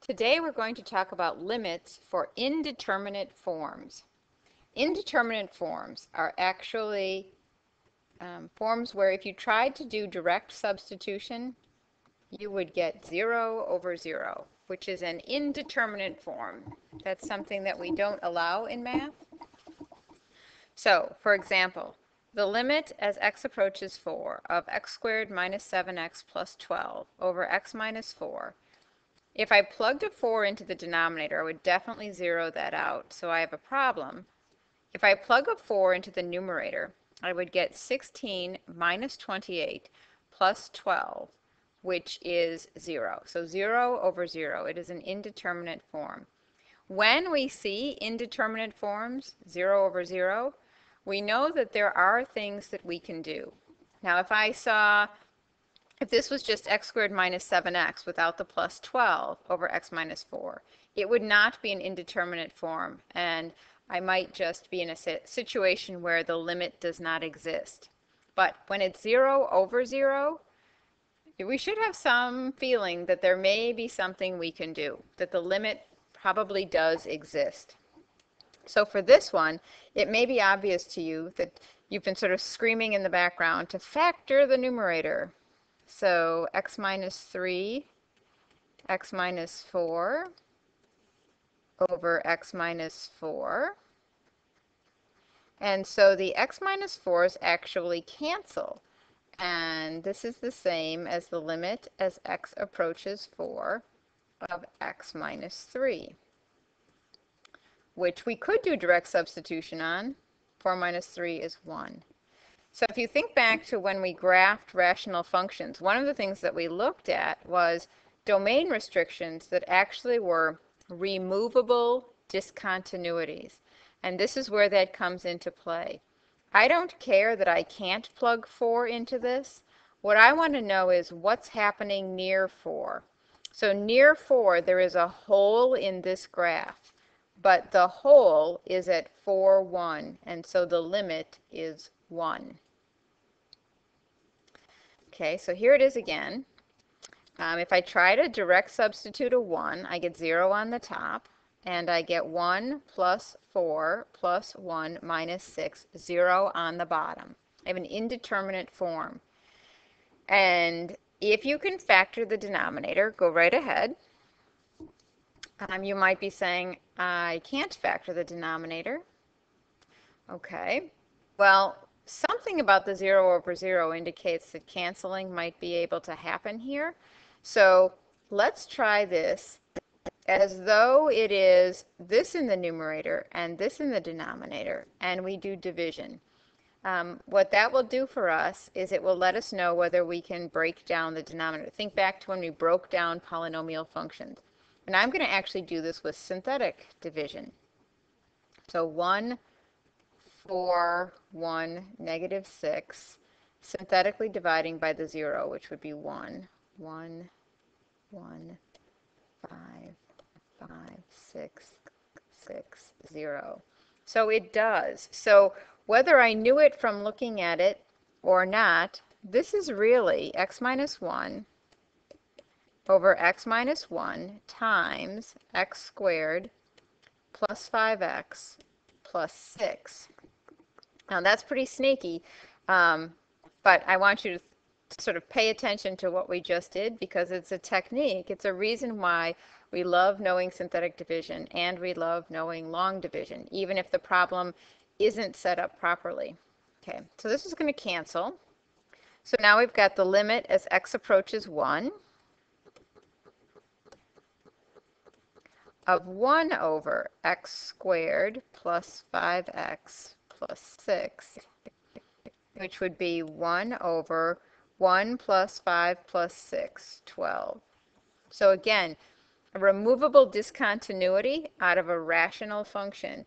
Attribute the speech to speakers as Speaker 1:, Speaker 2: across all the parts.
Speaker 1: Today we're going to talk about limits for indeterminate forms. Indeterminate forms are actually forms where if you tried to do direct substitution, you would get 0 over 0, which is an indeterminate form. That's something that we don't allow in math. So, for example, the limit as x approaches 4 of x squared minus 7x plus 12 over x minus 4. If I plugged a 4 into the denominator, I would definitely zero that out, so I have a problem. If I plug a 4 into the numerator, I would get 16 minus 28 plus 12, which is 0. So 0 over 0. It is an indeterminate form. When we see indeterminate forms, 0 over 0, we know that there are things that we can do. Now, if this was just x squared minus 7x without the plus 12 over x minus 4, it would not be an indeterminate form, and I might just be in a situation where the limit does not exist. But when it's 0 over 0, we should have some feeling that there may be something we can do, that the limit probably does exist. So for this one, it may be obvious to you that you've been sort of screaming in the background to factor the numerator. So x minus 3, x minus 4 over x minus 4. And so the x minus 4's actually cancel. And this is the same as the limit as x approaches 4 of x minus 3, which we could do direct substitution on. 4 minus 3 is 1. So if you think back to when we graphed rational functions, one of the things that we looked at was domain restrictions that actually were removable discontinuities. And this is where that comes into play. I don't care that I can't plug 4 into this. What I want to know is what's happening near 4. So near 4, there is a hole in this graph, but the hole is at 4, 1, and so the limit is 1. Okay, so here it is again. If I try to direct substitute a 1, I get 0 on the top, and I get 1 plus 4 plus 1 minus 6, 0 on the bottom. I have an indeterminate form. And if you can factor the denominator, go right ahead. You might be saying, I can't factor the denominator. Okay, well, something about the 0 over 0 indicates that canceling might be able to happen here. So let's try this as though it is this in the numerator and this in the denominator, and we do division. What that will do for us is it will let us know whether we can break down the denominator. Think back to when we broke down polynomial functions. And I'm going to actually do this with synthetic division. So 1, 4, 1, negative 6, synthetically dividing by the 0, which would be 1, 1, 1, 5, 5, 6, 6, 0. So it does. So whether I knew it from looking at it or not, this is really x minus 1 over x minus 1 times x squared plus 5x plus 6. Now that's pretty sneaky, but I want you to sort of pay attention to what we just did because it's a technique. It's a reason why we love knowing synthetic division and we love knowing long division, even if the problem isn't set up properly. Okay, so this is going to cancel. So now we've got the limit as x approaches 1 of 1 over x squared plus 5x plus 6, which would be 1 over 1 plus 5 plus 6, 12. So again, a removable discontinuity out of a rational function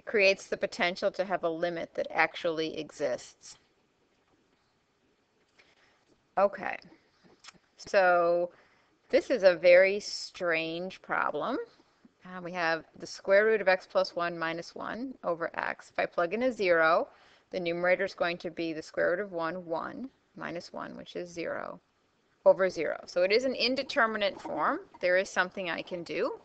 Speaker 1: creates the potential to have a limit that actually exists. Okay, so this is a very strange problem. We have the square root of x plus 1 minus 1 over x. If I plug in a 0, the numerator is going to be the square root of 1, 1, minus 1, which is 0. over 0. So it is an indeterminate form. There is something I can do,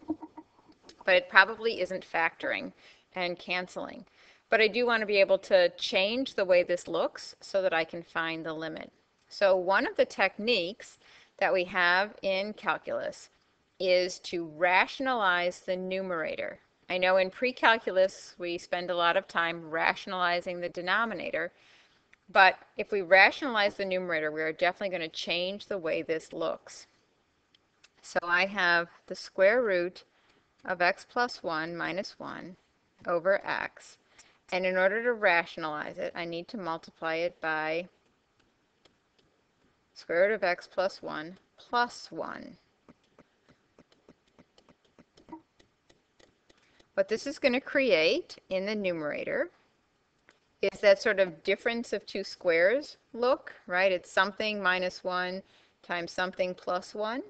Speaker 1: but it probably isn't factoring and canceling. But I do want to be able to change the way this looks so that I can find the limit. So one of the techniques that we have in calculus is to rationalize the numerator. I know in pre-calculus we spend a lot of time rationalizing the denominator, but if we rationalize the numerator, we are definitely going to change the way this looks. So I have the square root of x plus 1 minus 1 over x. And in order to rationalize it, I need to multiply it by square root of x plus 1 plus 1. What this is going to create in the numerator is that sort of difference of two squares look, right? It's something minus 1 times something plus 1.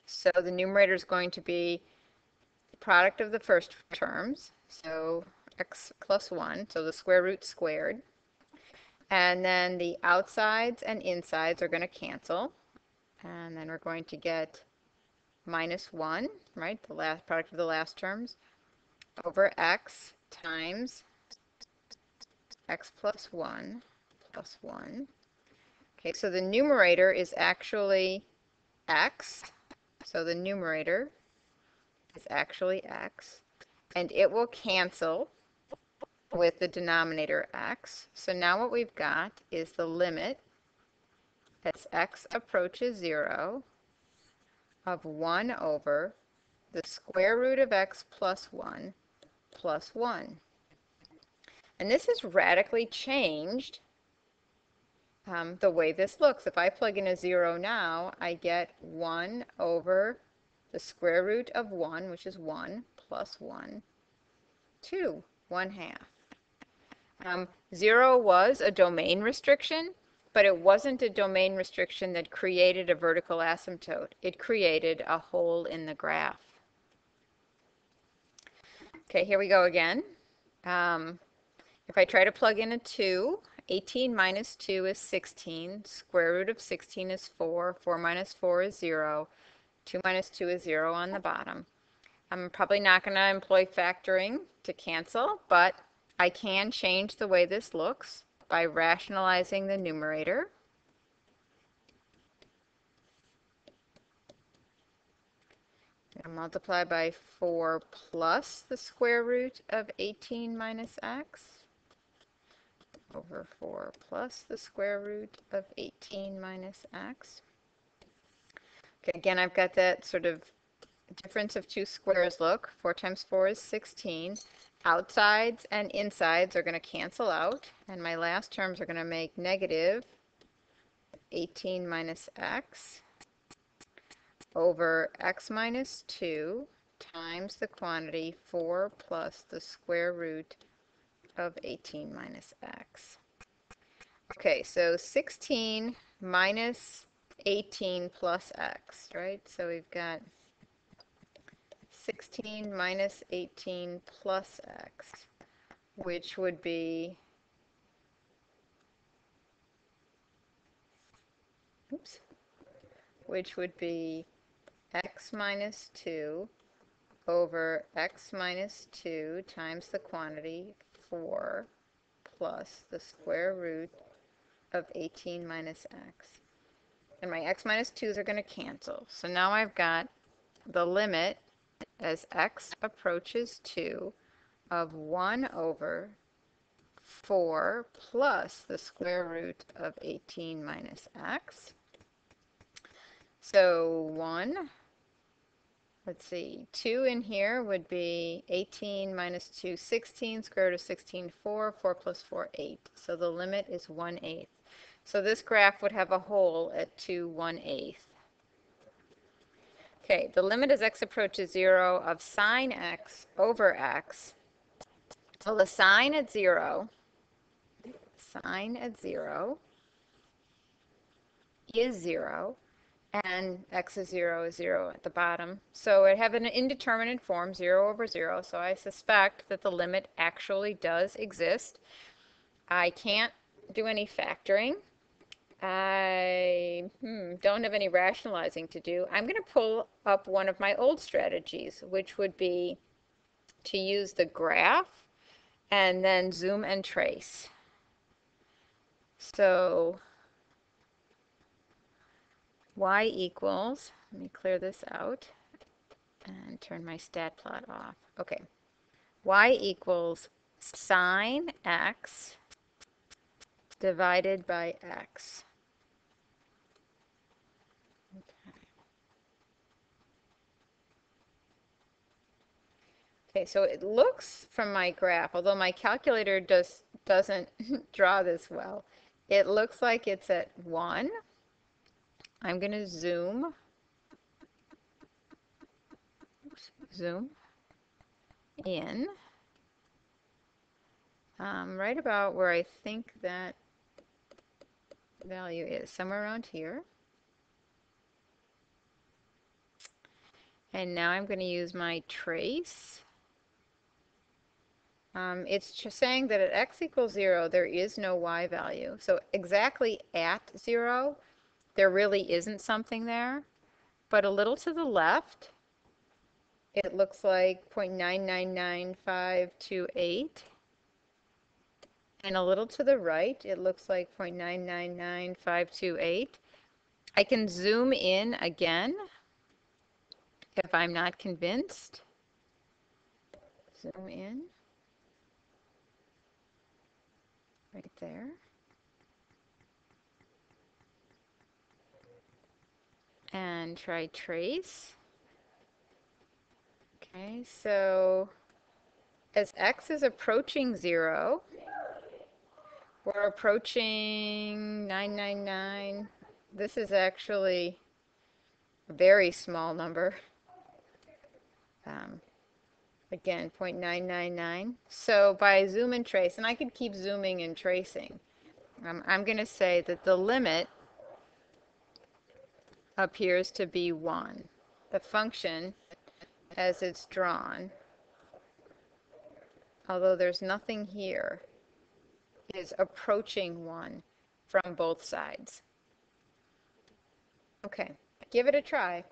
Speaker 1: So the numerator is going to be the product of the first terms, so x plus 1, so the square root squared. And then the outsides and insides are going to cancel. And then we're going to get minus 1, right, the last product of the last terms, over x times x plus 1 plus 1. Okay, so the numerator is actually x. So the numerator is actually x. And it will cancel with the denominator x. So now what we've got is the limit as x approaches 0 of 1 over the square root of x plus 1 plus 1. And this has radically changed the way this looks. If I plug in a 0 now, I get 1 over the square root of 1, which is 1, plus 1, 2, 1/2. 0 was a domain restriction, but it wasn't a domain restriction that created a vertical asymptote. It created a hole in the graph. Okay, here we go again. If I try to plug in a 2, 18 minus 2 is 16. Square root of 16 is 4. 4 minus 4 is 0. 2 minus 2 is 0 on the bottom. I'm probably not going to employ factoring to cancel, but I can change the way this looks by rationalizing the numerator. And multiply by 4 plus the square root of 18 minus x over 4 plus the square root of 18 minus x. Okay, again, I've got that sort of difference of two squares look. 4 times 4 is 16. Outsides and insides are going to cancel out, and my last terms are going to make negative 18 minus x over x minus 2 times the quantity 4 plus the square root of 18 minus x. Okay, so 16 minus 18 plus x, right? So we've got 16 minus 18 plus x, which would be, x minus 2 over x minus 2 times the quantity 4 plus the square root of 18 minus x. And my x minus 2's are going to cancel. So now I've got the limit as x approaches 2 of 1 over 4 plus the square root of 18 minus x. So 1, let's see, 2 in here would be 18 minus 2, 16, square root of 16, 4, 4 plus 4, 8. So the limit is 1/8. So this graph would have a hole at 2 1/8. Okay, the limit as x approaches 0 of sine x over x. So the sine at 0 is 0, and x is 0 at the bottom. So I have an indeterminate form, 0 over 0, so I suspect that the limit actually does exist. I can't do any factoring. I don't have any rationalizing to do. I'm going to pull up one of my old strategies, which would be to use the graph and then zoom and trace. So y equals, let me clear this out and turn my stat plot off. Okay, y equals sine x divided by x. Okay, so it looks from my graph, although my calculator doesn't draw this well, it looks like it's at 1. I'm going to zoom in right about where I think that value is, somewhere around here. And now I'm going to use my trace. It's just saying that at x equals 0, there is no y value. So exactly at 0, there really isn't something there. But a little to the left, it looks like 0.999528. And a little to the right, it looks like 0.999528. I can zoom in again if I'm not convinced. Zoom in right there. And try trace. Okay, so as x is approaching 0, we're approaching 999. This is actually a very small number. Again, 0.999. So by zoom and trace, and I could keep zooming and tracing, I'm going to say that the limit appears to be 1. The function, as it's drawn, although there's nothing here, is approaching 1 from both sides. Okay, give it a try.